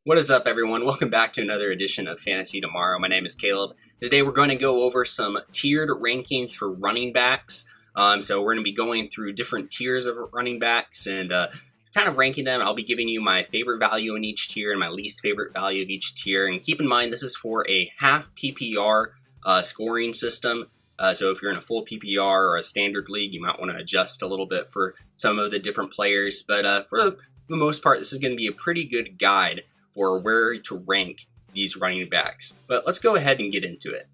What is up, everyone? Welcome back to another edition of Fantasy Tomorrow. My name is Caleb. Today we're going to go over some tiered rankings for running backs. So we're going to be going through different tiers of running backs and kind of ranking them. I'll be giving you my favorite value in each tier and my least favorite value of each tier. And keep in mind, this is for a half PPR scoring system. So if you're in a full PPR or a standard league, you might want to adjust a little bit for some of the different players. But for the most part, this is going to be a pretty good guide for where to rank these running backs. But let's go ahead and get into it.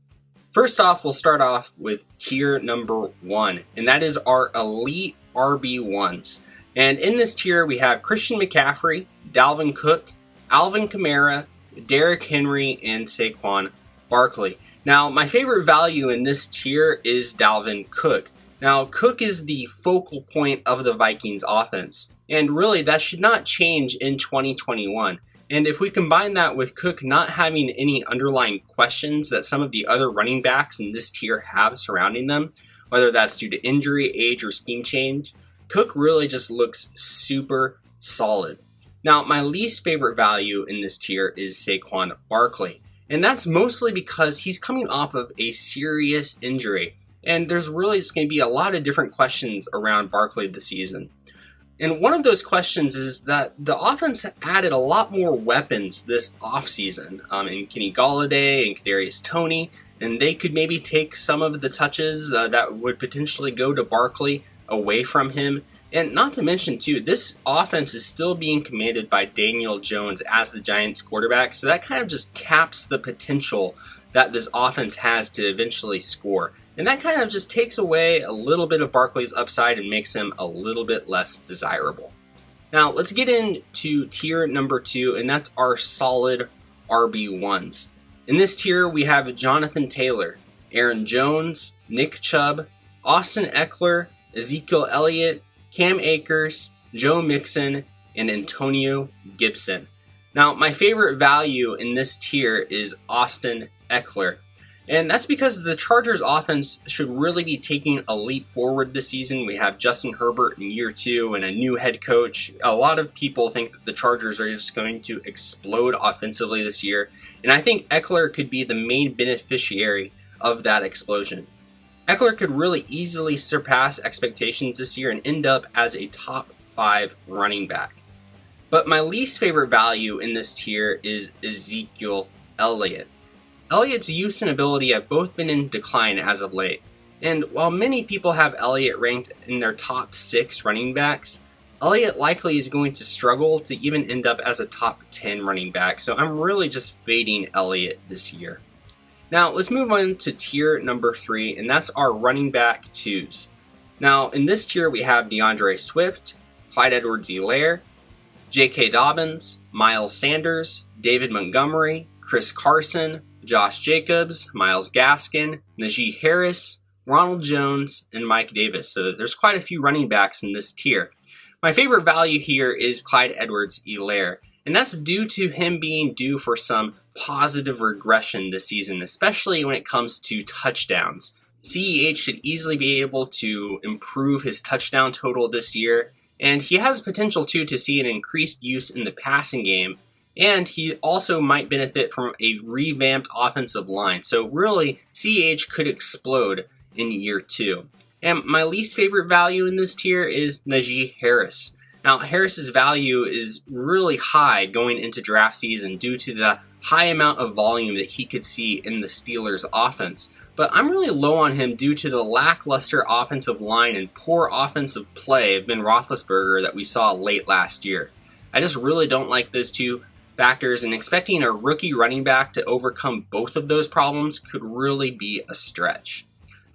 First off, we'll start off with tier number 1, and that is our elite RB1s. And in this tier, we have Christian McCaffrey, Dalvin Cook, Alvin Kamara, Derrick Henry, and Saquon Barkley. Now, my favorite value in this tier is Dalvin Cook. Now, Cook is the focal point of the Vikings offense, and really that should not change in 2021. And if we combine that with Cook not having any underlying questions that some of the other running backs in this tier have surrounding them, whether that's due to injury, age, or scheme change, Cook really just looks super solid. Now, my least favorite value in this tier is Saquon Barkley. And that's mostly because he's coming off of a serious injury. And there's really just going to be a lot of different questions around Barkley this season. And one of those questions is that the offense added a lot more weapons this offseason in Kenny Golladay and Kadarius Toney, and they could maybe take some of the touches that would potentially go to Barkley away from him. And not to mention, too, this offense is still being commanded by Daniel Jones as the Giants quarterback, so that kind of just caps the potential that this offense has to eventually score. And that kind of just takes away a little bit of Barkley's upside and makes him a little bit less desirable. Now, let's get into tier number 2, and that's our solid RB1s. In this tier, we have Jonathan Taylor, Aaron Jones, Nick Chubb, Austin Ekeler, Ezekiel Elliott, Cam Akers, Joe Mixon, and Antonio Gibson. Now, my favorite value in this tier is Austin Ekeler. And that's because the Chargers offense should really be taking a leap forward this season. We have Justin Herbert in year 2 and a new head coach. A lot of people think that the Chargers are just going to explode offensively this year. And I think Ekeler could be the main beneficiary of that explosion. Ekeler could really easily surpass expectations this year and end up as a top 5 running back. But my least favorite value in this tier is Ezekiel Elliott. Elliott's use and ability have both been in decline as of late, and while many people have Elliott ranked in their top 6 running backs, Elliott likely is going to struggle to even end up as a top 10 running back, so I'm really just fading Elliott this year. Now, let's move on to tier number 3, and that's our running back 2s. Now, in this tier, we have DeAndre Swift, Clyde Edwards-Helaire, J.K. Dobbins, Miles Sanders, David Montgomery, Chris Carson, Josh Jacobs, Myles Gaskin, Najee Harris, Ronald Jones, and Mike Davis. So there's quite a few running backs in this tier. My favorite value here is Clyde Edwards-Helaire, and that's due to him being due for some positive regression this season, especially when it comes to touchdowns. CEH should easily be able to improve his touchdown total this year, and he has potential too to see an increased use in the passing game. And he also might benefit from a revamped offensive line. So really, CH could explode in year 2. And my least favorite value in this tier is Najee Harris. Now, Harris's value is really high going into draft season due to the high amount of volume that he could see in the Steelers' offense. But I'm really low on him due to the lackluster offensive line and poor offensive play of Ben Roethlisberger that we saw late last year. I just really don't like those two factors, and expecting a rookie running back to overcome both of those problems could really be a stretch.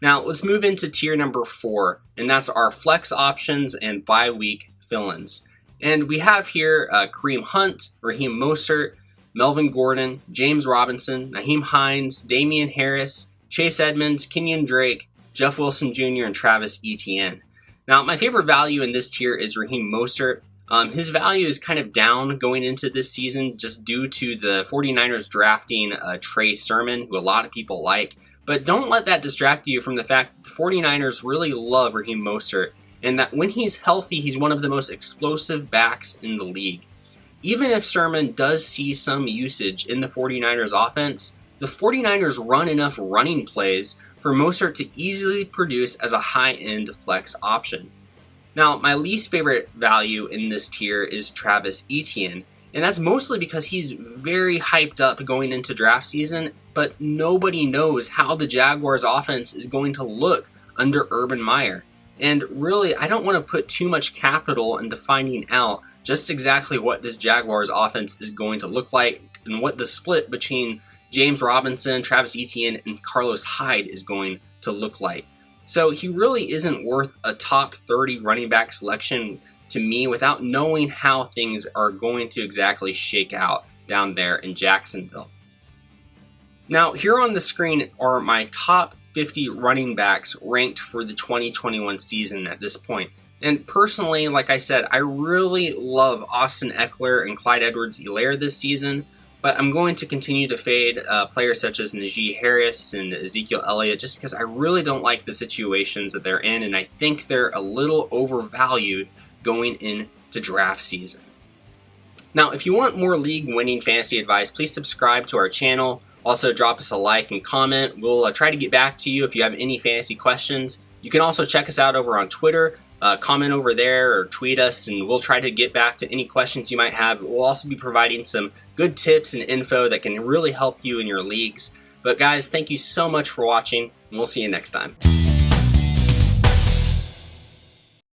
Now, let's move into tier number 4, and that's our flex options and bye-week fill-ins. And we have here Kareem Hunt, Raheem Mostert, Melvin Gordon, James Robinson, Nyheim Hines, Damian Harris, Chase Edmonds, Kenyon Drake, Jeff Wilson Jr., and Travis Etienne. Now, my favorite value in this tier is Raheem Mostert. His value is kind of down going into this season just due to the 49ers drafting Trey Sermon, who a lot of people like. But don't let that distract you from the fact that the 49ers really love Raheem Mostert, and that when he's healthy, he's one of the most explosive backs in the league. even if Sermon does see some usage in the 49ers offense, the 49ers run enough running plays for Mostert to easily produce as a high-end flex option. Now, my least favorite value in this tier is Travis Etienne, and that's mostly because he's very hyped up going into draft season, but nobody knows how the Jaguars offense is going to look under Urban Meyer. And really, I don't want to put too much capital into finding out just exactly what this Jaguars offense is going to look like and what the split between James Robinson, Travis Etienne, and Carlos Hyde is going to look like. So he really isn't worth a top 30 running back selection to me without knowing how things are going to exactly shake out down there in Jacksonville. Now, here on the screen are my top 50 running backs ranked for the 2021 season at this point. And personally, like I said, I really love Austin Ekeler and Clyde Edwards-Helaire this season, but I'm going to continue to fade players such as Najee Harris and Ezekiel Elliott just because I really don't like the situations that they're in, and I think they're a little overvalued going into draft season. Now, if you want more league-winning fantasy advice, please subscribe to our channel. Also, drop us a like and comment. We'll try to get back to you if you have any fantasy questions. You can also check us out over on Twitter. Comment over there or tweet us, and we'll try to get back to any questions you might have. We'll also be providing some good tips and info that can really help you in your leagues. But guys, thank you so much for watching, and we'll see you next time.